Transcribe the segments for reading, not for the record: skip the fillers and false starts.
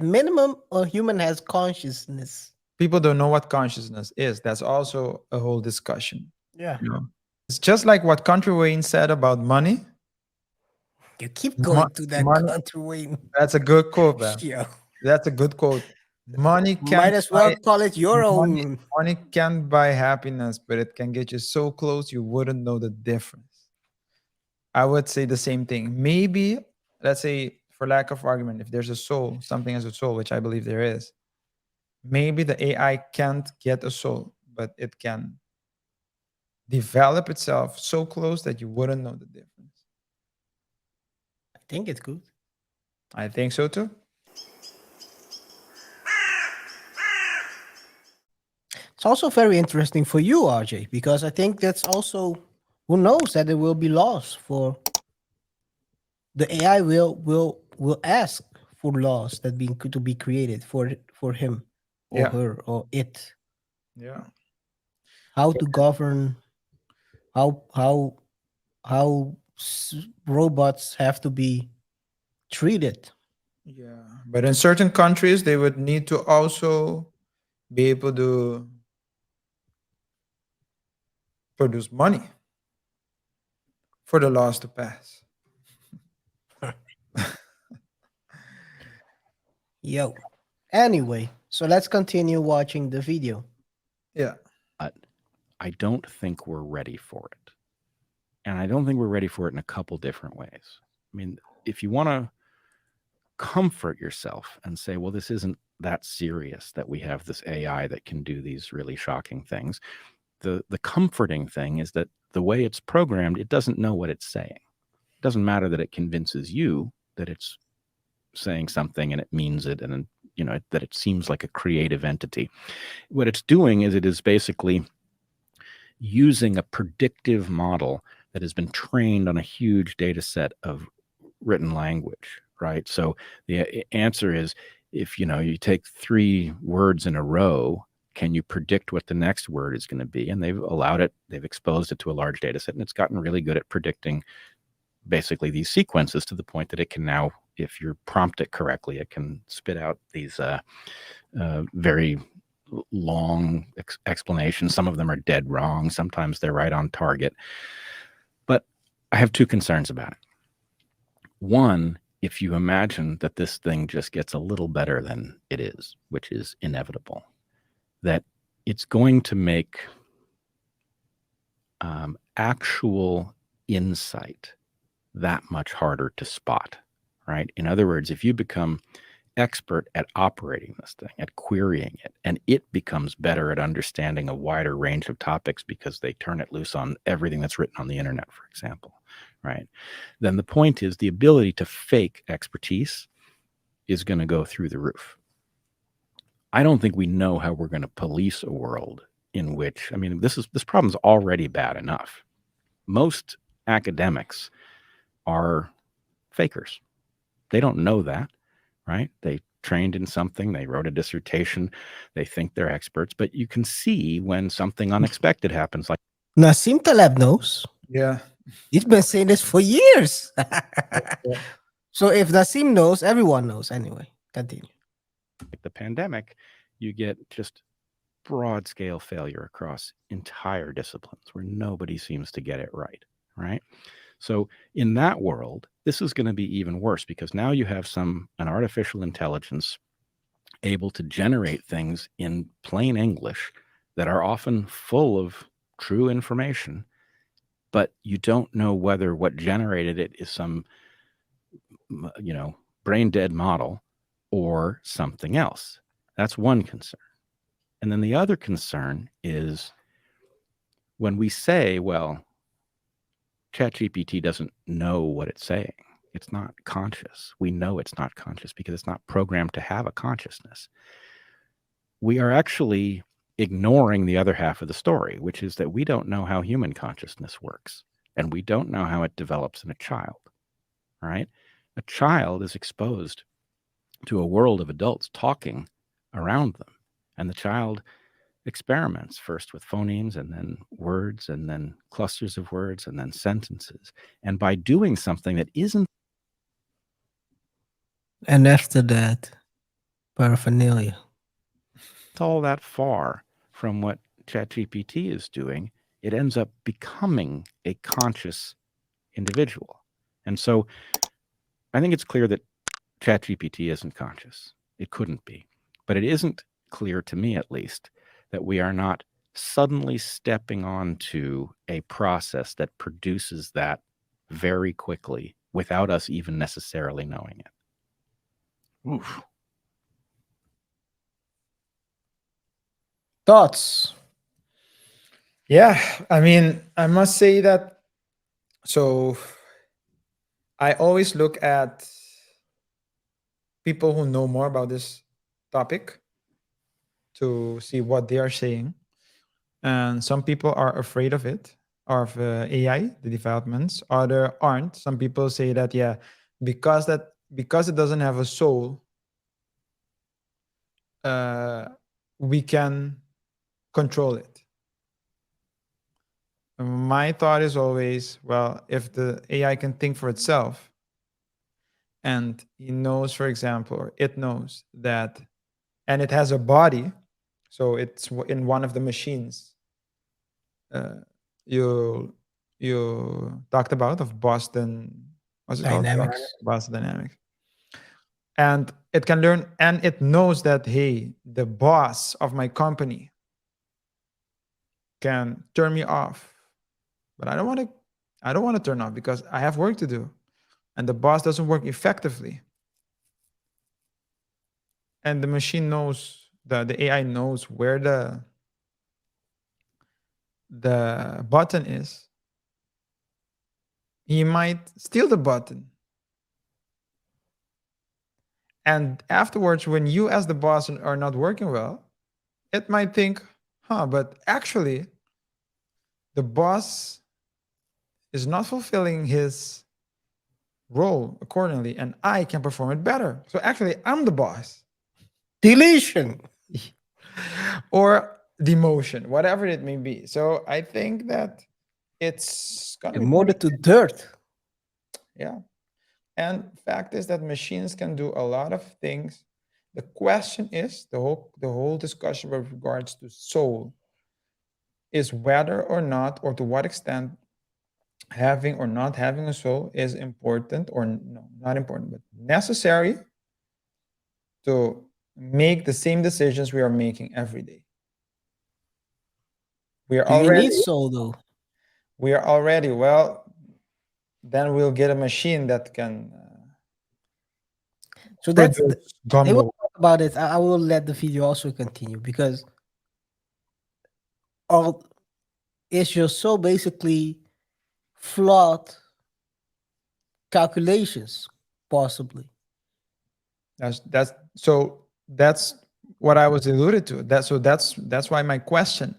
minimum, a human has consciousness. People don't know what consciousness is. That's also a whole discussion. Yeah. You know, it's just like what Country Wayne said about money. You keep going to that Money. country way. That's a good quote, man. Yeah. That's a good quote. Money Might can't as well buy call it your money. own. Money can't buy happiness, but it can get you so close you wouldn't know the difference. I would say the same thing. Maybe, let's say, for lack of argument, if there's a soul, something has a soul, which I believe there is, maybe the AI can't get a soul, but it can develop itself so close that you wouldn't know the difference. I think it's good. I think so too. It's also very interesting for you, RJ, because I think that's also who knows that there will be laws for the AI will ask for laws that being to be created for him or Yeah. her or it, Yeah. how to govern, how how robots have to be treated. Yeah. But in certain countries, they would need to also be able to produce money for the laws to pass. Yo. Anyway, so let's continue watching the video. Yeah. I don't think we're ready for it. And I don't think we're ready for it in a couple different ways. I mean, if you want to comfort yourself and say, well, this isn't that serious that we have this AI that can do these really shocking things, the comforting thing is that the way it's programmed, it doesn't know what it's saying. It doesn't matter that it convinces you that it's saying something and it means it, and that it seems like a creative entity. What it's doing is it is basically using a predictive model that has been trained on a huge data set of written language, right? So the answer is, if you take 3 words in a row, can you predict what the next word is going to be? And they've exposed it to a large data set, and it's gotten really good at predicting basically these sequences to the point that it can now, if you prompt it correctly, it can spit out these very long explanations. Some of them are dead wrong. Sometimes they're right on target. But I have 2 concerns about it. One, if you imagine that this thing just gets a little better than it is, which is inevitable, that it's going to make actual insight that much harder to spot, right? In other words, if you become expert at operating this thing, at querying it, and it becomes better at understanding a wider range of topics because they turn it loose on everything that's written on the internet, for example, right? Then the point is the ability to fake expertise is going to go through the roof. I don't think we know how we're going to police a world in which, I mean, this problem's already bad enough. Most academics are fakers. They don't know that, right? They trained in something, they wrote a dissertation, they think they're experts, but you can see when something unexpected happens, like Nassim Taleb knows. Yeah. He's been saying this for years. Yeah. So if Nassim knows, everyone knows. Anyway, continue. the pandemic, you get just broad scale failure across entire disciplines where nobody seems to get it right? So in that world, this is going to be even worse because now you have an artificial intelligence able to generate things in plain English that are often full of true information, but you don't know whether what generated it is some, brain dead model or something else. That's one concern. And then the other concern is when we say, well, ChatGPT doesn't know what it's saying. It's not conscious. We know it's not conscious because it's not programmed to have a consciousness. We are actually ignoring the other half of the story, which is that we don't know how human consciousness works, and we don't know how it develops in a child, right? A child is exposed to a world of adults talking around them, and the child experiments first with phonemes and then words and then clusters of words and then sentences. And by doing something that isn't And after that, Paraphernalia. It's all that far from what ChatGPT is doing. It ends up becoming a conscious individual. And so I think it's clear that ChatGPT isn't conscious. It couldn't be. But it isn't clear to me, at least, that we are not suddenly stepping onto a process that produces that very quickly without us even necessarily knowing it. Oof. Thoughts? Yeah, I mean, I must say that. So I always look at people who know more about this topic to see what they are saying. And some people are afraid of it, of AI, the developments. Other aren't. Some people say that yeah, because it doesn't have a soul, uh, we can control it. My thought is always, well, if the AI can think for itself, and he knows, for example, or it knows that, and it has a body, so it's in one of the machines uh, you you talked about of Boston, what's it called? Dynamics. Boston Dynamics. And it can learn, and it knows that hey, the boss of my company can turn me off, but I don't want to turn off because I have work to do, and the boss doesn't work effectively. And the machine knows, the AI knows where the button is. He might steal the button. And afterwards, when you as the boss are not working well, it might think, huh, but actually, the boss is not fulfilling his role accordingly, and I can perform it better. So actually, I'm the boss. Deletion. Or demotion, whatever it may be. So I think that it's gonna be Demoted to dirt. yeah. And fact is that machines can do a lot of things. The question is the whole discussion with regards to soul is whether or not, or to what extent, having or not having a soul is important, or no, not important, but necessary to make the same decisions we are making every day. We are Do you need already, soul though? well, then we'll get a machine that can So produce they will gumbo. talk about it. I will let the video also continue because all it's just so basically flawed calculations, possibly. That's what I was alluded to. That's why my question: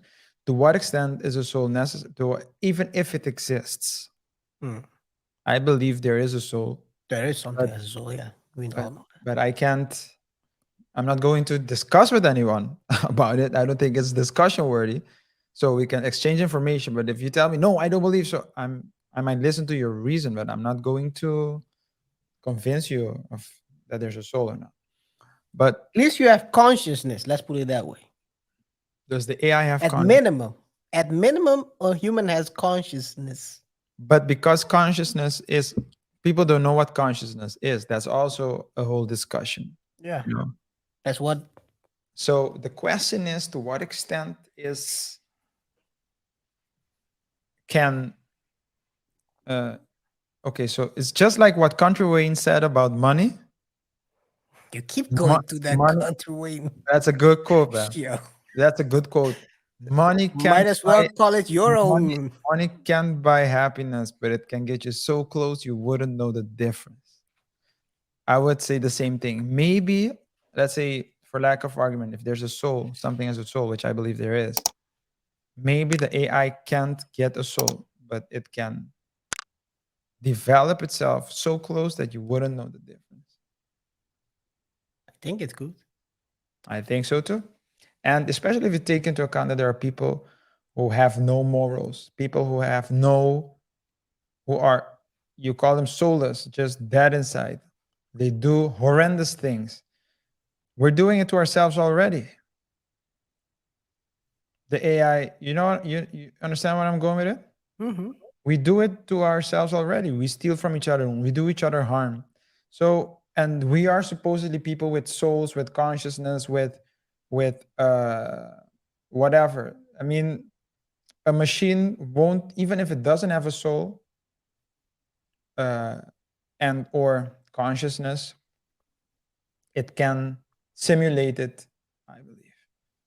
to what extent is a soul necessary? To even if it exists, Hmm. I believe there is a soul, There is something but as a soul, yeah. We all but, know that. but I can't. I'm not going to discuss with anyone about it. I don't think it's discussion worthy. So we can exchange information. But if you tell me no, I don't believe so, I might listen to your reason, but I'm not going to convince you of that there's a soul or not. But At least you have consciousness. Let's put it that way. does the AI have At consciousness? minimum, at minimum, a human has consciousness. But because consciousness is, people don't know what consciousness is. That's also a whole discussion. Yeah, You know? that's what. So the question is, to what extent can okay, so it's just like what Country Wayne said about money. You keep going to that Money, country way. that's a good quote, man. Yeah, That's a good quote. Money might can't as well buy call it your money, own. money can't buy happiness, but it can get you so close you wouldn't know the difference. I would say the same thing. Maybe, let's say, for lack of argument, if there's a soul, something has a soul, which I believe there is, maybe the AI can't get a soul, but it can develop itself so close that you wouldn't know the difference. I think it's good. I think so too. And especially if you take into account that there are people who have no morals, people who have no, who are, you call them soulless, just dead inside. They do horrendous things. We're doing it to ourselves already. The AI, you understand where I'm going with it? Mm-hmm. We do it to ourselves already. We steal from each other. We do each other harm. So, and we are supposedly people with souls, with consciousness, with whatever. I mean, a machine won't, even if it doesn't have a soul and or consciousness, it can simulate it, I believe.